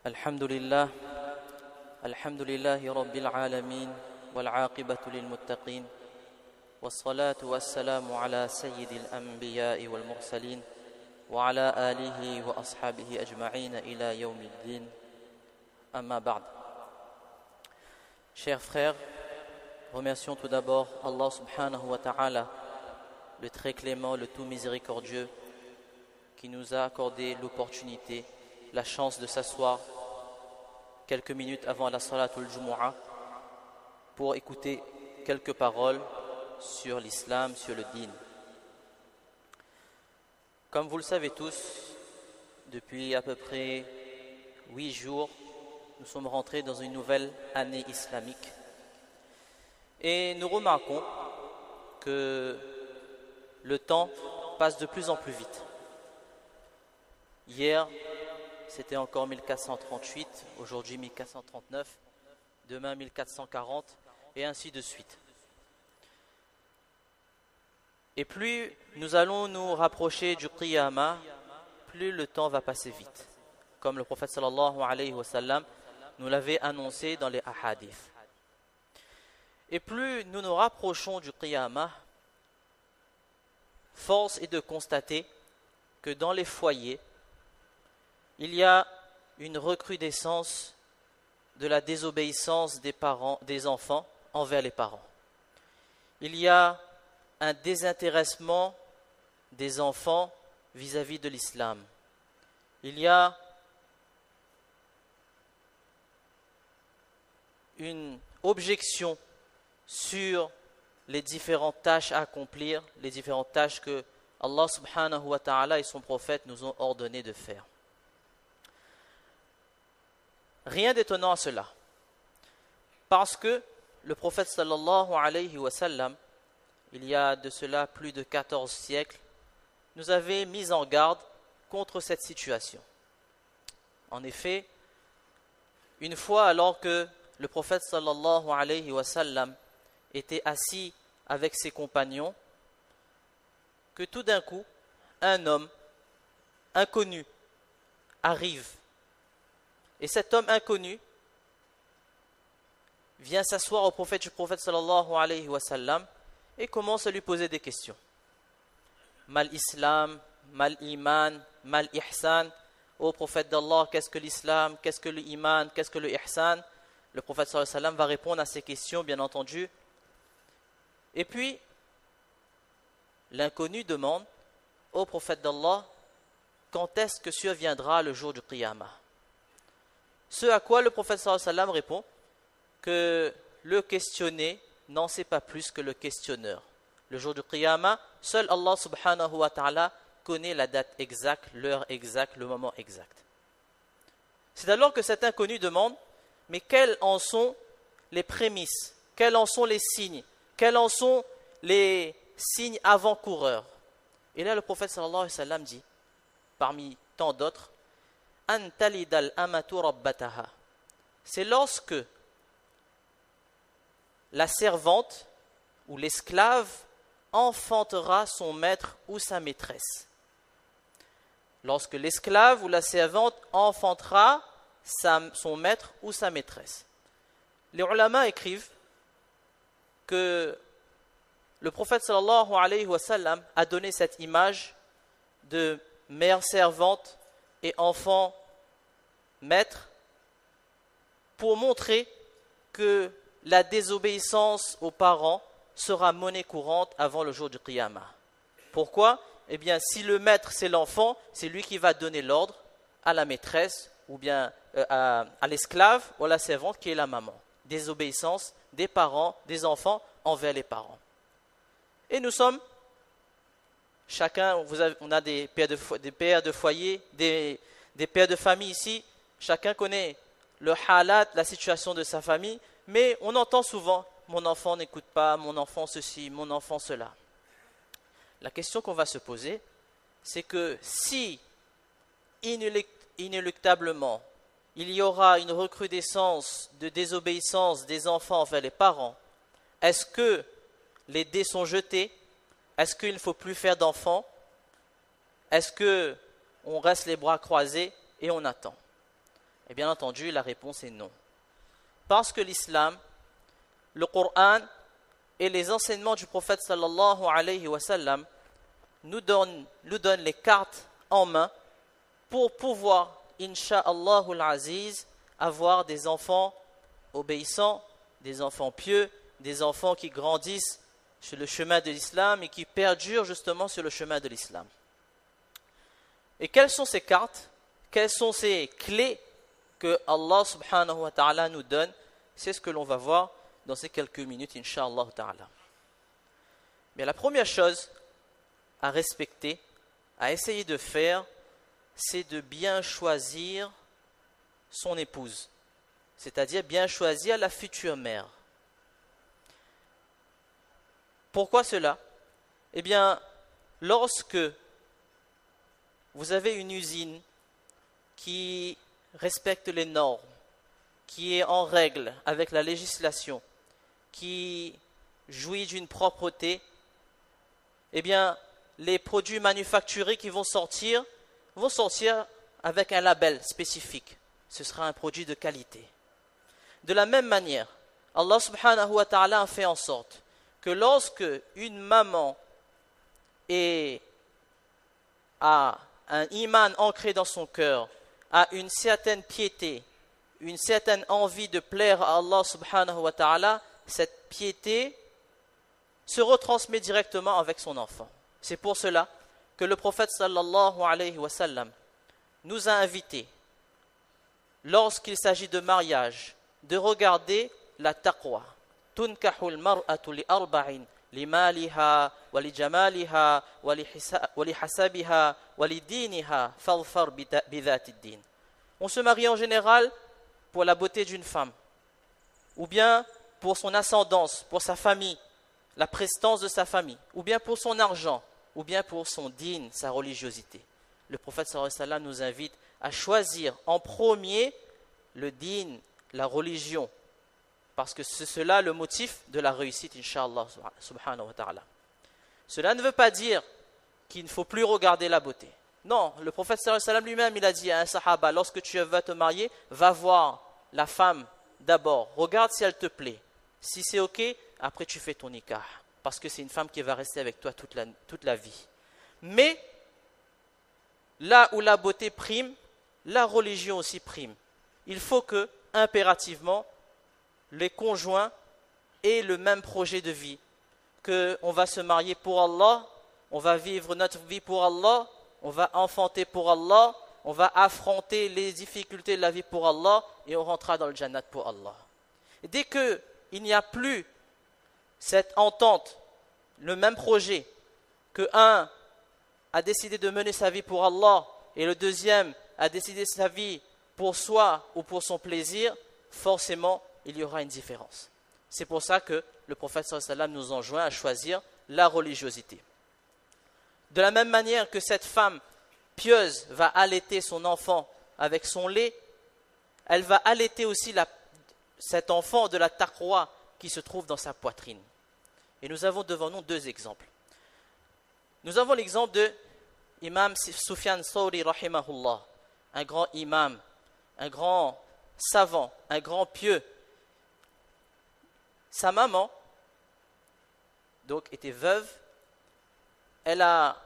الحمد لله الحمد لله رب العالمين والعاقبة للمتقين والصلاة والسلام على سيد الأنبياء والمرسلين وعلى آله وأصحابه أجمعين إلى يوم الدين أما بعد. Chers frères, remercions tout d'abord Allah subhanahu wa ta'ala, le très clément, le tout miséricordieux, qui nous a accordé l'opportunité, la chance de s'asseoir quelques minutes avant la Salatul Jumu'ah pour écouter quelques paroles sur l'islam, sur le din. Comme vous le savez tous, depuis à peu près 8 jours, nous sommes rentrés dans une nouvelle année islamique et nous remarquons que le temps passe de plus en plus vite. Hier, c'était encore 1438, aujourd'hui 1439, demain 1440 et ainsi de suite. Et plus nous allons nous rapprocher du Qiyamah, plus le temps va passer vite. Comme le prophète sallallahu alayhi wa sallam nous l'avait annoncé dans les ahadith. Et plus nous nous rapprochons du Qiyamah, force est de constater que dans les foyers, il y a une recrudescence de la désobéissance des enfants envers les parents. Il y a un désintéressement des enfants vis-à-vis de l'islam. Il y a une objection sur les différentes tâches à accomplir, les différentes tâches que Allah subhanahu wa ta'ala et son prophète nous ont ordonné de faire. Rien d'étonnant à cela, parce que le prophète sallallahu alayhi wa sallam, il y a de cela plus de 14 siècles, nous avait mis en garde contre cette situation. En effet, une fois alors que le prophète sallallahu alayhi wa sallam était assis avec ses compagnons, que tout d'un coup, un homme inconnu arrive. Et cet homme inconnu vient s'asseoir au prophète du prophète sallallahu alayhi wa sallam et commence à lui poser des questions. Mal islam, mal iman, mal ihsan. Ô prophète d'Allah, qu'est-ce que l'islam, qu'est-ce que l'iman, qu'est-ce que le ihsan? Le prophète sallallahu alayhi wa sallam va répondre à ces questions, bien entendu. Et puis, l'inconnu demande au prophète d'Allah, quand est-ce que surviendra le jour du Qiyamah? Ce à quoi le prophète sallallahu alayhi wa sallam répond que le questionné n'en sait pas plus que le questionneur. Le jour du Qiyamah, seul Allah subhanahu wa ta'ala connaît la date exacte, l'heure exacte, le moment exact. C'est alors que cet inconnu demande, mais quels en sont les prémices, quels en sont les signes, quels en sont les signes avant-coureurs? Et là le prophète sallallahu alayhi wa sallam dit, parmi tant d'autres, c'est lorsque la servante ou l'esclave enfantera son maître ou sa maîtresse. Lorsque l'esclave ou la servante enfantera son maître ou sa maîtresse. Les ulama écrivent que le prophète sallallahu alayhi wa sallam a donné cette image de mère servante et enfant maître pour montrer que la désobéissance aux parents sera monnaie courante avant le jour du Qiyamah. Pourquoi? Eh bien, si le maître c'est l'enfant, c'est lui qui va donner l'ordre à la maîtresse ou bien à l'esclave ou à la servante qui est la maman. Désobéissance des parents, des enfants envers les parents. Et nous sommes chacun, on a des pères de foyer, des pères de famille ici. Chacun connaît le halat, la situation de sa famille. Mais on entend souvent, mon enfant n'écoute pas, mon enfant ceci, mon enfant cela. La question qu'on va se poser, c'est que si inéluctablement il y aura une recrudescence de désobéissance des enfants envers les parents, est-ce que les dés sont jetés? Est-ce qu'il ne faut plus faire d'enfants? Est-ce qu'on reste les bras croisés et on attend? Et bien entendu, la réponse est non. Parce que l'islam, le Coran et les enseignements du prophète sallallahu alayhi wa sallam nous donnent les cartes en main pour pouvoir, insha'Allah al-Aziz, avoir des enfants obéissants, des enfants pieux, des enfants qui grandissent sur le chemin de l'islam et qui perdurent justement sur le chemin de l'islam. Et quelles sont ces cartes? Quelles sont ces clés que Allah subhanahu wa ta'ala nous donne? C'est ce que l'on va voir dans ces quelques minutes, insha'Allah ta'ala. Mais la première chose à respecter, à essayer de faire, c'est de bien choisir son épouse, c'est-à-dire bien choisir la future mère. Pourquoi cela? Eh bien, lorsque vous avez une usine qui respecte les normes, qui est en règle avec la législation, qui jouit d'une propreté, eh bien, les produits manufacturés qui vont sortir avec un label spécifique. Ce sera un produit de qualité. De la même manière, Allah subhanahu wa ta'ala a fait en sorte que lorsque une maman a un iman ancré dans son cœur, a une certaine piété, une certaine envie de plaire à Allah subhanahu wa ta'ala, cette piété se retransmet directement avec son enfant. C'est pour cela que le prophète sallallahu alayhi wa sallam nous a invités, lorsqu'il s'agit de mariage, de regarder la taqwa. Tunkahul mar'atu li arba'in limaliha wa li jamaliha wa li hasabiha wa li diniha fadhfar bidhati ad-din. On se marie en général pour la beauté d'une femme, ou bien pour son ascendance, pour sa famille, la prestance de sa famille, ou bien pour son argent, ou bien pour son din, sa religiosité. Le prophète sallallahu alayhi wa sallam nous invite à choisir en premier le din, la religion, parce que c'est cela le motif de la réussite, incha'Allah subhanahu wa ta'ala. Cela ne veut pas dire qu'il ne faut plus regarder la beauté. Non, le prophète sallallahu alayhi wa sallam lui-même, il a dit à un sahaba, lorsque tu vas te marier, va voir la femme d'abord, regarde si elle te plaît. Si c'est ok, après tu fais ton nikah, parce que c'est une femme qui va rester avec toi toute la vie. Mais là où la beauté prime, la religion aussi prime. Il faut que, impérativement, les conjoints aient le même projet de vie, qu'on va se marier pour Allah, on va vivre notre vie pour Allah, on va enfanter pour Allah, on va affronter les difficultés de la vie pour Allah et on rentrera dans le Jannat pour Allah. Et dès qu'il n'y a plus cette entente, le même projet, que un a décidé de mener sa vie pour Allah et le deuxième a décidé sa vie pour soi ou pour son plaisir, forcément il y aura une différence. C'est pour ça que le prophète sallallahu alayhi wa sallam nous enjoint à choisir la religiosité. De la même manière que cette femme pieuse va allaiter son enfant avec son lait, elle va allaiter aussi cet enfant de la taqwa qui se trouve dans sa poitrine. Et nous avons devant nous deux exemples. Nous avons l'exemple de Imam Sufyan Thawri rahimahullah, un grand imam, un grand savant, un grand pieux. Sa maman donc était veuve. Elle a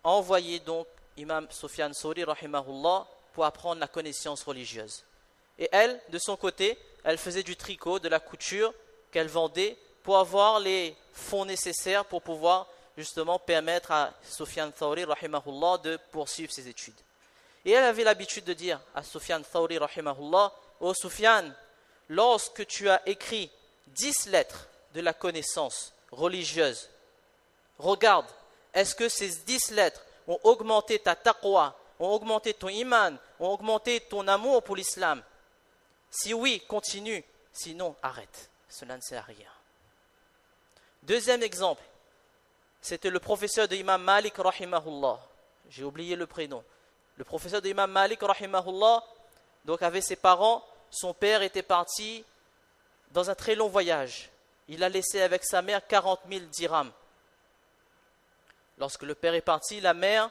envoyé donc Imam Sufyan Thawri rahimahullah pour apprendre la connaissance religieuse. Et elle, de son côté, elle faisait du tricot, de la couture qu'elle vendait pour avoir les fonds nécessaires pour pouvoir justement permettre à Sufyan Thawri rahimahullah de poursuivre ses études. Et elle avait l'habitude de dire à Sufyan Thawri rahimahullah, ô Sufyan, lorsque tu as écrit 10 lettres de la connaissance religieuse, regarde, est-ce que ces 10 lettres ont augmenté ta taqwa, ont augmenté ton iman, ont augmenté ton amour pour l'islam? Si oui, continue, sinon arrête, cela ne sert à rien. Deuxième exemple, c'était le professeur de Imam Malik rahimahullah. J'ai oublié le prénom. Le professeur de Imam Malik rahimahullah, donc avec ses parents, son père était parti dans un très long voyage. Il a laissé avec sa mère 40 000 dirhams. Lorsque le père est parti, la mère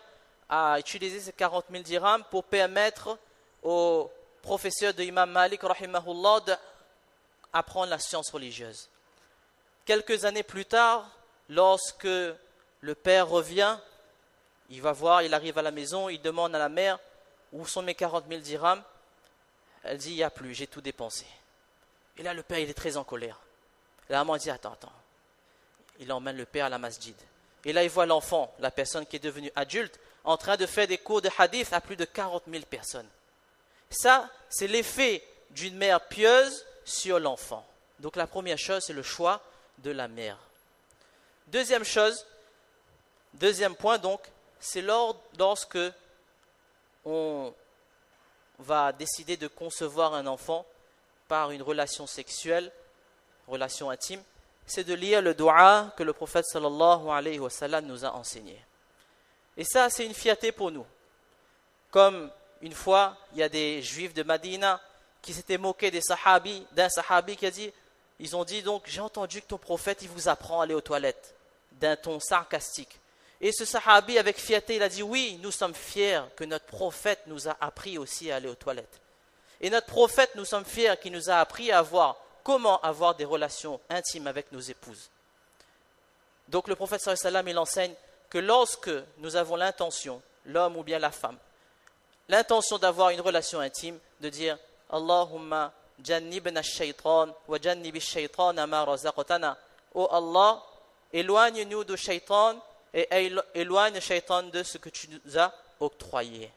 a utilisé ces 40 000 dirhams pour permettre au professeur de Imam Malik, rahimahullah, d'apprendre la science religieuse. Quelques années plus tard, lorsque le père revient, il va voir, il arrive à la maison, il demande à la mère où sont mes 40 000 dirhams. Elle dit, il n'y a plus, j'ai tout dépensé. Et là, le père, il est très en colère. La maman dit, attends. Il emmène le père à la masjid. Et là, il voit l'enfant, la personne qui est devenue adulte, en train de faire des cours de hadith à plus de 40 000 personnes. Ça, c'est l'effet d'une mère pieuse sur l'enfant. Donc la première chose, c'est le choix de la mère. Deuxième point donc, c'est lorsque on va décider de concevoir un enfant par une relation sexuelle, relation intime, c'est de lire le dua que le prophète sallallahu alayhi wa sallam nous a enseigné. Et ça, c'est une fierté pour nous. Comme une fois, il y a des juifs de Madina qui s'étaient moqués d'un sahabi qui a dit, ils ont dit donc, j'ai entendu que ton prophète, il vous apprend à aller aux toilettes, d'un ton sarcastique. Et ce sahabi, avec fierté, il a dit, oui, nous sommes fiers que notre prophète nous a appris aussi à aller aux toilettes. Et notre prophète, nous sommes fiers qu'il nous a appris comment avoir des relations intimes avec nos épouses. Donc le prophète sallallahu alayhi wa sallam, il enseigne que lorsque nous avons l'intention, l'homme ou bien la femme, l'intention d'avoir une relation intime, de dire Allahumma jannibna ash-shaytan wa jannibi ash-shaytana ma razaqtana. Oh Allah, éloigne-nous du shaytan et éloigne le shaytan de ce que tu nous as octroyé.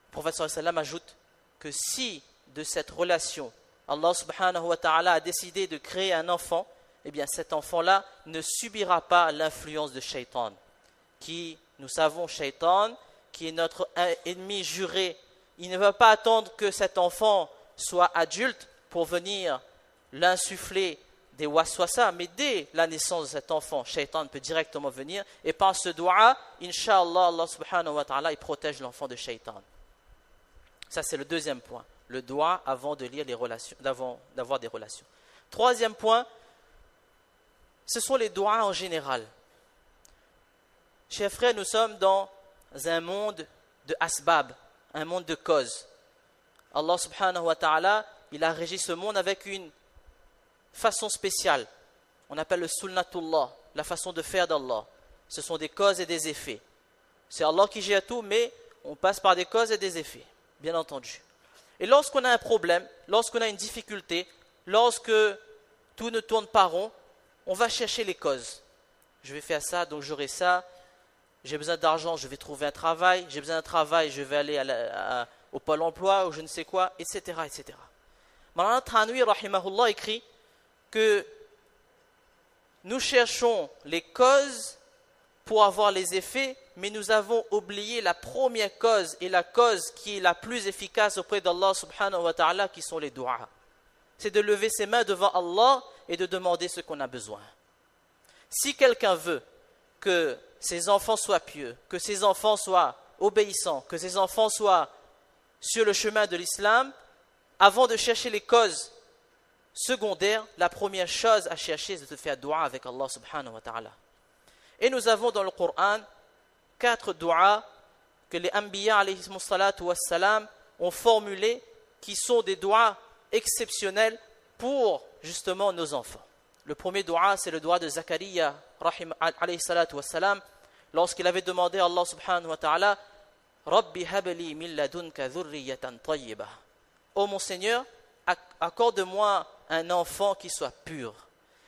Le prophète sallallahu alayhi wa sallam ajoute que si de cette relation, Allah subhanahu wa ta'ala a décidé de créer un enfant, eh bien cet enfant-là ne subira pas l'influence de shaytan, qui, nous savons, shaytan, qui est notre ennemi juré. Il ne va pas attendre que cet enfant soit adulte pour venir l'insuffler des waswasa, mais dès la naissance de cet enfant, shaytan peut directement venir, et par ce dua, inshallah, Allah subhanahu wa ta'ala, il protège l'enfant de shaytan. Ça, c'est le deuxième point. Le dua avant de lire les relations, d'avoir des relations. Troisième point, ce sont les duas en général. Chers frères, nous sommes dans un monde de asbab, un monde de causes. Allah subhanahu wa ta'ala, il a régi ce monde avec une façon spéciale. On appelle le sunnatullah, la façon de faire d'Allah. Ce sont des causes et des effets. C'est Allah qui gère tout, mais on passe par des causes et des effets, bien entendu. Et lorsqu'on a un problème, lorsqu'on a une difficulté, lorsque tout ne tourne pas rond, on va chercher les causes. Je vais faire ça, donc j'aurai ça. J'ai besoin d'argent, je vais trouver un travail. J'ai besoin d'un travail, je vais aller au pôle emploi ou je ne sais quoi, etc. etc. Maulana Thanwi, rahimahullah, écrit que nous cherchons les causes pour avoir les effets, mais nous avons oublié la première cause et la cause qui est la plus efficace auprès d'Allah subhanahu wa ta'ala, qui sont les du'as. C'est de lever ses mains devant Allah et de demander ce qu'on a besoin. Si quelqu'un veut que ses enfants soient pieux, que ses enfants soient obéissants, que ses enfants soient sur le chemin de l'islam, avant de chercher les causes secondaires, la première chose à chercher, c'est de faire dua avec Allah subhanahu wa ta'ala. Et nous avons dans le Coran 4 duas que les Anbiya alayhi salatu wassalam ont formulés, qui sont des duas exceptionnels pour justement nos enfants. Le premier dua, c'est le dua de Zakaria alayhi salatu wassalam, lorsqu'il avait demandé à Allah subhanahu wa ta'ala Rabbi habli min ladunka dhurriyatan tayyibah. Ô mon Seigneur, accorde-moi un enfant qui soit pur.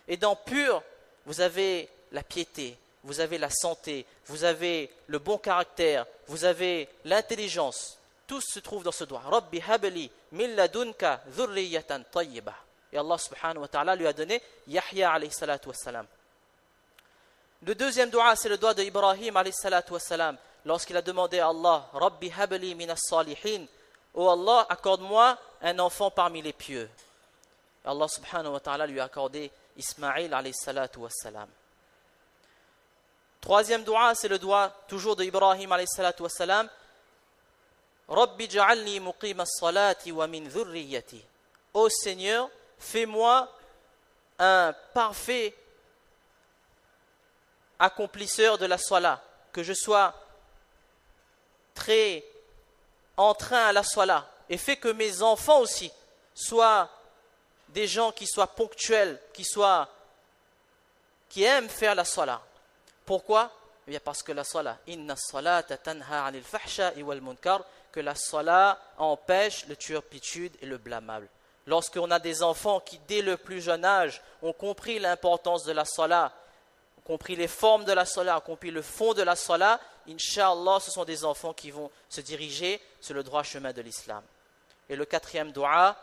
Et dans pur, vous avez la piété, vous avez la santé, vous avez le bon caractère, vous avez l'intelligence. Tout se trouve dans ce dua. Rabbi habli min ladunka dhurriyatan tayyibah. Et Allah subhanahu wa ta'ala lui a donné Yahya alayhi salatu wassalam. Le deuxième dua, c'est le dua de Ibrahim alayhi salatu wassalam, lorsqu'il a demandé à Allah Rabbi habli min as-salihin. Oh Allah, accorde-moi un enfant parmi les pieux. Allah subhanahu wa ta'ala lui a accordé Ismaïl alayhi salatu wassalam. Troisième dua, c'est le dua toujours de Ibrahim alayhi salatu wassalam. Rabbi ja'alni muqima as-salati wa min dhurriyyati. Ô Seigneur, fais-moi un parfait accomplisseur de la salat, que je sois très entrain à la salat et fais que mes enfants aussi soient des gens qui soient ponctuels, qui aiment faire la salat. Pourquoi? Eh bien parce que la salat, inna salata tanha anil fahsha'i wal munkar, que la salat empêche le turpitude et le blâmable. Lorsqu'on a des enfants qui, dès le plus jeune âge, ont compris l'importance de la salat, ont compris les formes de la salat, ont compris le fond de la salat, Inch'Allah, ce sont des enfants qui vont se diriger sur le droit chemin de l'islam. Et le quatrième dua,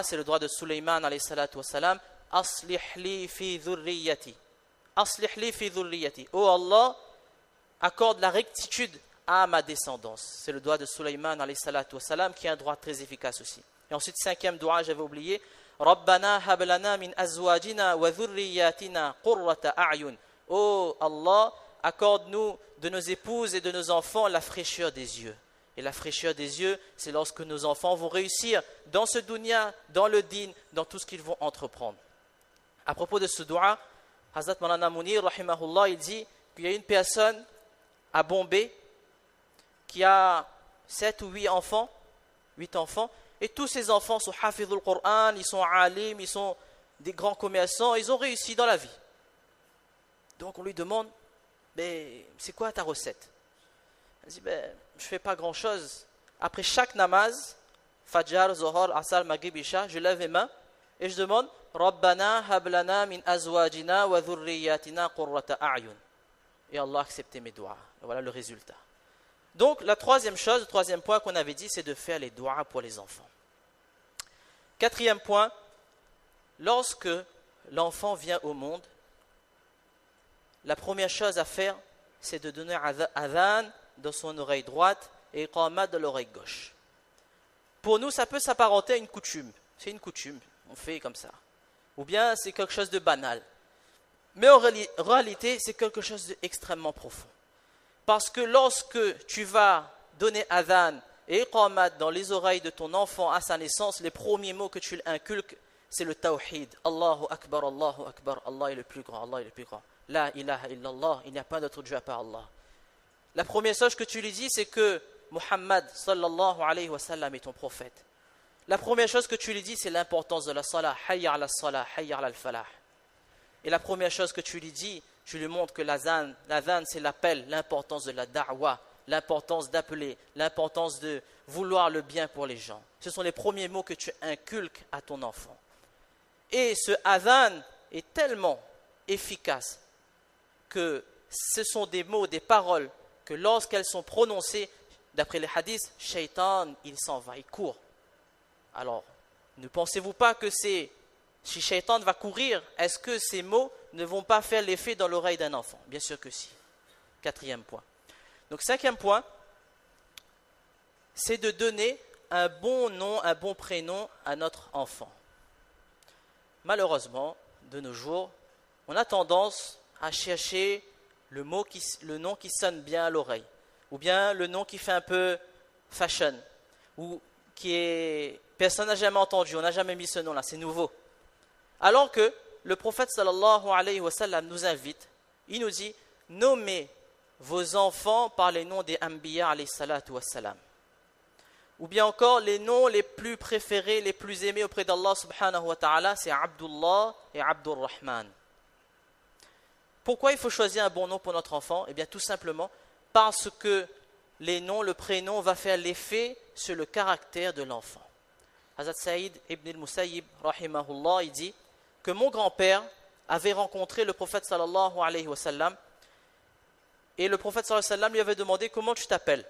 c'est le dua de Suleyman alayhi salatu wassalam, Aslih li fi dhurriyati. Aslih li fi dhurriyati. Oh Allah, accorde la rectitude à ma descendance. C'est le dua de Suleyman alayhi salatu wassalam qui est un droit très efficace aussi. Et ensuite, cinquième dua, j'avais oublié, Rabbana hablana min azwajina wa dhurriyatina qurrata a'yun. Oh Allah, accorde-nous de nos épouses et de nos enfants la fraîcheur des yeux. Et la fraîcheur des yeux, c'est lorsque nos enfants vont réussir dans ce dunya, dans le din, dans tout ce qu'ils vont entreprendre. À propos de ce dua, Hazrat Maulana Munir, rahimahullah, il dit qu'il y a une personne à Bombay qui a 7 ou 8 enfants, et tous ces enfants sont hafidhul Qur'an, ils sont alim, ils sont des grands commerçants, ils ont réussi dans la vie. Donc on lui demande, mais c'est quoi ta recette? Il dit, je ne fais pas grand chose. Après chaque namaz, Fajr, Zohar, Asar, Maghrib, Isha, je lève mes mains et je demande, Rabbana hablana min azwajina wa dhurriyatina qurrata a'yun. Et Allah a accepté mes doigts. Voilà le résultat. Donc la troisième chose, le troisième point qu'on avait dit, c'est de faire les doigts pour les enfants. Quatrième point, lorsque l'enfant vient au monde, la première chose à faire, c'est de donner adhan dans son oreille droite et iqamat dans l'oreille gauche. Pour nous, ça peut s'apparenter à une coutume. C'est une coutume, on fait comme ça. Ou bien c'est quelque chose de banal. Mais en réalité, c'est quelque chose d'extrêmement profond. Parce que lorsque tu vas donner adhan et iqamat dans les oreilles de ton enfant à sa naissance, les premiers mots que tu lui inculques, c'est le tawhid. Allahu Akbar, Allah est le plus grand, Allah est le plus grand. La ilaha illallah, il n'y a pas d'autre Dieu à part Allah. La première chose que tu lui dis, c'est que Muhammad sallallahu alayhi wa sallam est ton prophète. La première chose que tu lui dis, c'est l'importance de la salah. Hayya ala salah, hayya ala al-falah. Et la première chose que tu lui dis, tu lui montres que l'adhan, c'est l'appel, l'importance de la da'wa, l'importance d'appeler, l'importance de vouloir le bien pour les gens. Ce sont les premiers mots que tu inculques à ton enfant. Et ce adhan est tellement efficace que ce sont des mots, des paroles que lorsqu'elles sont prononcées, d'après les hadiths, Shaitan, il s'en va, il court. Alors, ne pensez-vous pas que si Shaitan va courir, est-ce que ces mots ne vont pas faire l'effet dans l'oreille d'un enfant? Bien sûr que si. Quatrième point. Donc, cinquième point, c'est de donner un bon nom, un bon prénom à notre enfant. Malheureusement, de nos jours, on a tendance à chercher le nom qui sonne bien à l'oreille, ou bien le nom qui fait un peu fashion, ou personne n'a jamais entendu, on n'a jamais mis ce nom-là, c'est nouveau. Alors que le prophète sallallahu alayhi wa sallam nous invite, il nous dit, nommez vos enfants par les noms des Anbiya alayhi salatu wa salam. Ou bien encore, les noms les plus préférés, les plus aimés auprès d'Allah subhanahu wa ta'ala, c'est Abdullah et Abdurrahman. Pourquoi il faut choisir un bon nom pour notre enfant? Eh bien, tout simplement parce que les noms, le prénom va faire l'effet sur le caractère de l'enfant. Hazrat Saïd ibn al-Musayyib, rahimahullah, il dit que mon grand-père avait rencontré le prophète sallallahu alayhi wa sallam et le prophète sallallahu alayhi wa sallam lui avait demandé comment tu t'appelles.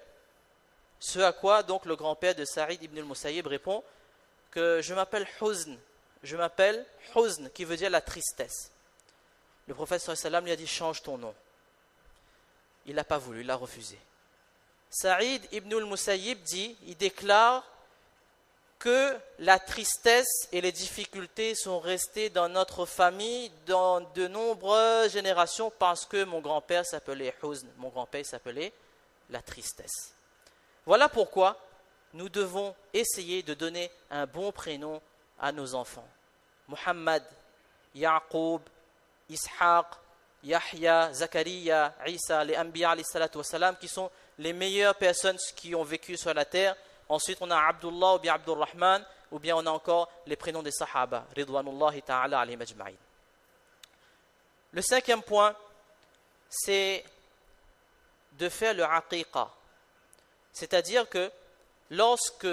Ce à quoi donc le grand-père de Saïd ibn al-Musayyib répond que je m'appelle Huzn, qui veut dire la tristesse. Le prophète sallallahu alayhi wa sallam lui a dit change ton nom. Il n'a pas voulu, il a refusé. Saïd ibn al-Musayyib il déclare que la tristesse et les difficultés sont restées dans notre famille dans de nombreuses générations parce que mon grand-père s'appelait Huzn, mon grand-père s'appelait la tristesse. Voilà pourquoi nous devons essayer de donner un bon prénom à nos enfants. Muhammad, Yaqub, Ishaq, Yahya, Zakaria, Isa, les Anbiya alayhi salatu wa salam, qui sont les meilleures personnes qui ont vécu sur la terre. Ensuite, on a Abdullah ou bien Abdurrahman, ou bien on a encore les prénoms des Sahaba, Ridwanullahi ta'ala alayhim ajma'in. Le cinquième point, c'est de faire le aqiqa. C'est-à-dire que lorsque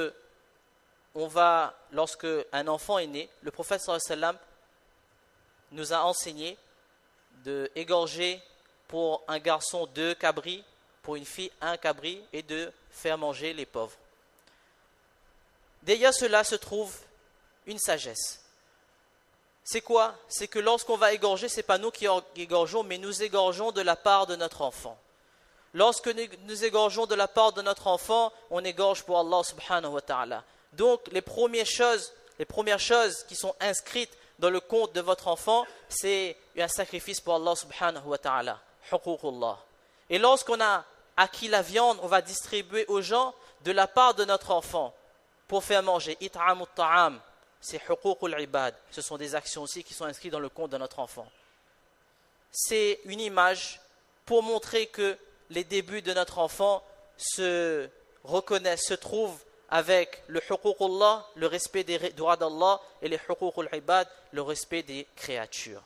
un enfant est né, le prophète sallallahu alayhi wa sallam nous a enseigné de égorger pour un garçon 2 cabris, pour une fille 1 cabri, et de faire manger les pauvres. Derrière cela se trouve une sagesse. C'est quoi? C'est que lorsqu'on va égorger, ce n'est pas nous qui égorgeons, mais nous égorgeons de la part de notre enfant. Lorsque nous égorgeons de la part de notre enfant, on égorge pour Allah subhanahu wa ta'ala. Donc les premières choses qui sont inscrites dans le compte de votre enfant, c'est un sacrifice pour Allah subhanahu wa ta'ala. Huququllah. Et lorsqu'on a acquis la viande, on va distribuer aux gens de la part de notre enfant pour faire manger. It'amut ta'am, c'est huququl ibad. Ce sont des actions aussi qui sont inscrites dans le compte de notre enfant. C'est une image pour montrer que les débuts de notre enfant se reconnaissent, se trouvent avec le huququllah, le respect des droits d'Allah, et les huququl ibad, le respect des créatures.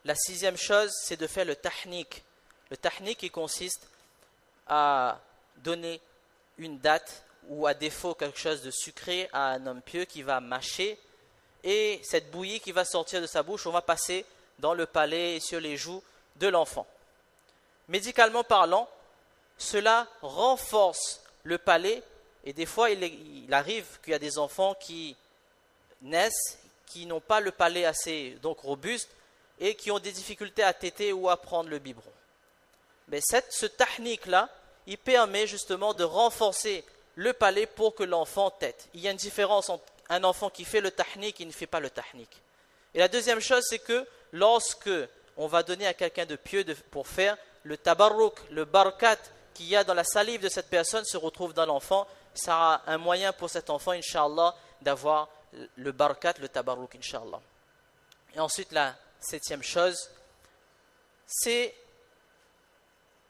La 6e chose, c'est de faire le tahnik. Le tahnik qui consiste à donner une date ou à défaut quelque chose de sucré à un homme pieux qui va mâcher, et cette bouillie qui va sortir de sa bouche, on va passer dans le palais et sur les joues de l'enfant. Médicalement parlant, cela renforce le palais, et des fois il arrive qu'il y a des enfants qui naissent, qui n'ont pas le palais assez donc robuste et qui ont des difficultés à téter ou à prendre le biberon. Mais ce tahnik-là, il permet justement de renforcer le palais pour que l'enfant tète. Il y a une différence entre un enfant qui fait le tahnik et qui ne fait pas le tahnik. Et la deuxième chose, c'est que lorsque on va donner à quelqu'un de pieux pour faire le tabarruk, le barakat qu'il y a dans la salive de cette personne se retrouve dans l'enfant, ça sera un moyen pour cet enfant, Inch'Allah, d'avoir le barakat, le tabarruk, Inch'Allah. Et ensuite, la 7e chose, c'est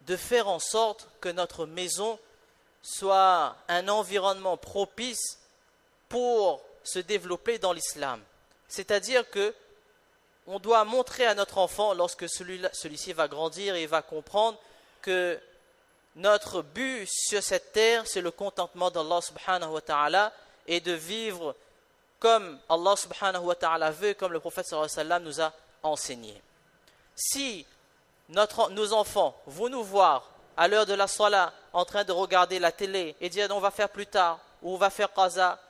de faire en sorte que notre maison soit un environnement propice pour se développer dans l'islam. C'est-à-dire que on doit montrer à notre enfant, lorsque celui-ci va grandir et va comprendre que notre but sur cette terre, c'est le contentement d'Allah subhanahu wa ta'ala, et de vivre comme Allah subhanahu wa ta'ala veut, comme le prophète sallallahu alayhi wa sallam nous a enseigné. Si nos enfants vont nous voir à l'heure de la salat en train de regarder la télé et dire on va faire plus tard ou on va faire qaza,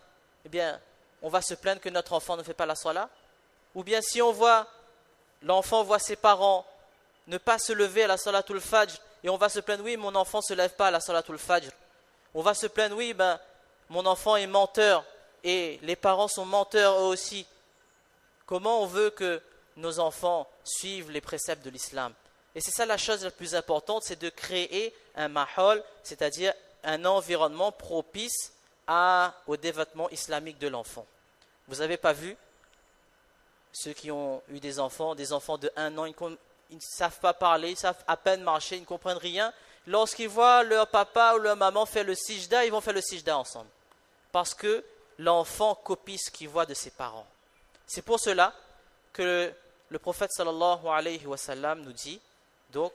eh bien on va se plaindre que notre enfant ne fait pas la salat. Ou bien si l'enfant voit ses parents ne pas se lever à la salatul fajr, et on va se plaindre, oui, mon enfant ne se lève pas à la salatul fajr. On va se plaindre, oui, mon enfant est menteur, et les parents sont menteurs eux aussi. Comment on veut que nos enfants suivent les préceptes de l'islam? Et c'est ça la chose la plus importante, c'est de créer un mahol, c'est-à-dire un environnement propice au développement islamique de l'enfant. Vous n'avez pas vu ceux qui ont eu des enfants de 1 an, ils ne savent pas parler, ils savent à peine marcher, ils ne comprennent rien. Lorsqu'ils voient leur papa ou leur maman faire le sijda, ils vont faire le sijda ensemble. Parce que l'enfant copie ce qu'il voit de ses parents. C'est pour cela que le prophète sallallahu alayhi wa sallam nous dit, donc,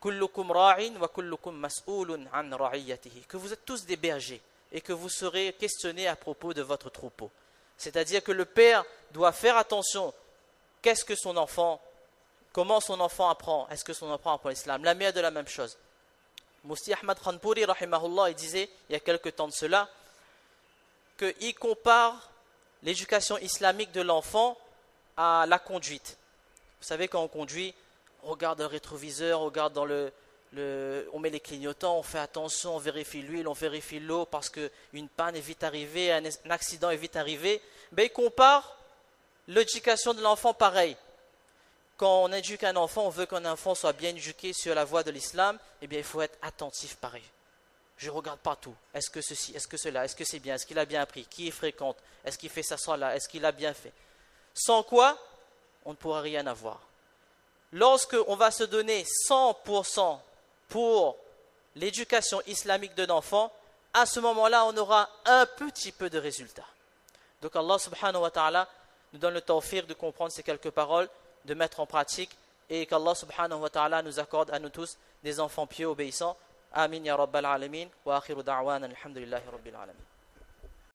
kullukum ra'in wa kullukum mas'ulun an ra'iyatihi, que vous êtes tous des bergers et que vous serez questionnés à propos de votre troupeau. C'est-à-dire que le père doit faire attention. Qu'est-ce que son enfant, comment son enfant apprend? Est-ce que son enfant apprend l'islam? La mère de la même chose. Mufti Ahmad Khanpouri, rahimahullah, il disait, il y a quelque temps de cela, qu'il compare l'éducation islamique de l'enfant à la conduite. Vous savez, quand on conduit, on regarde le rétroviseur, on regarde on met les clignotants, on fait attention, on vérifie l'huile, on vérifie l'eau parce qu'une panne est vite arrivée, un accident est vite arrivé. Mais il compare l'éducation de l'enfant pareil. Quand on éduque un enfant, on veut qu'un enfant soit bien éduqué sur la voie de l'islam, eh bien il faut être attentif pareil. Je regarde partout. Est-ce que ceci, est-ce que cela, est-ce que c'est bien, est-ce qu'il a bien appris, qui il fréquente, est-ce qu'il fait sa salat, est-ce qu'il a bien fait. Sans quoi, on ne pourra rien avoir. Lorsque on va se donner 100% pour l'éducation islamique de l'enfant, à ce moment-là, on aura un petit peu de résultat. Donc Allah subhanahu wa ta'ala nous donne le tawfiq de comprendre ces quelques paroles, de mettre en pratique, et qu'Allah subhanahu wa ta'ala nous accorde à nous tous des enfants pieux obéissants. Amin ya rabbal alamin, wa akhiru da'wana alhamdulillahi rabbil alamin.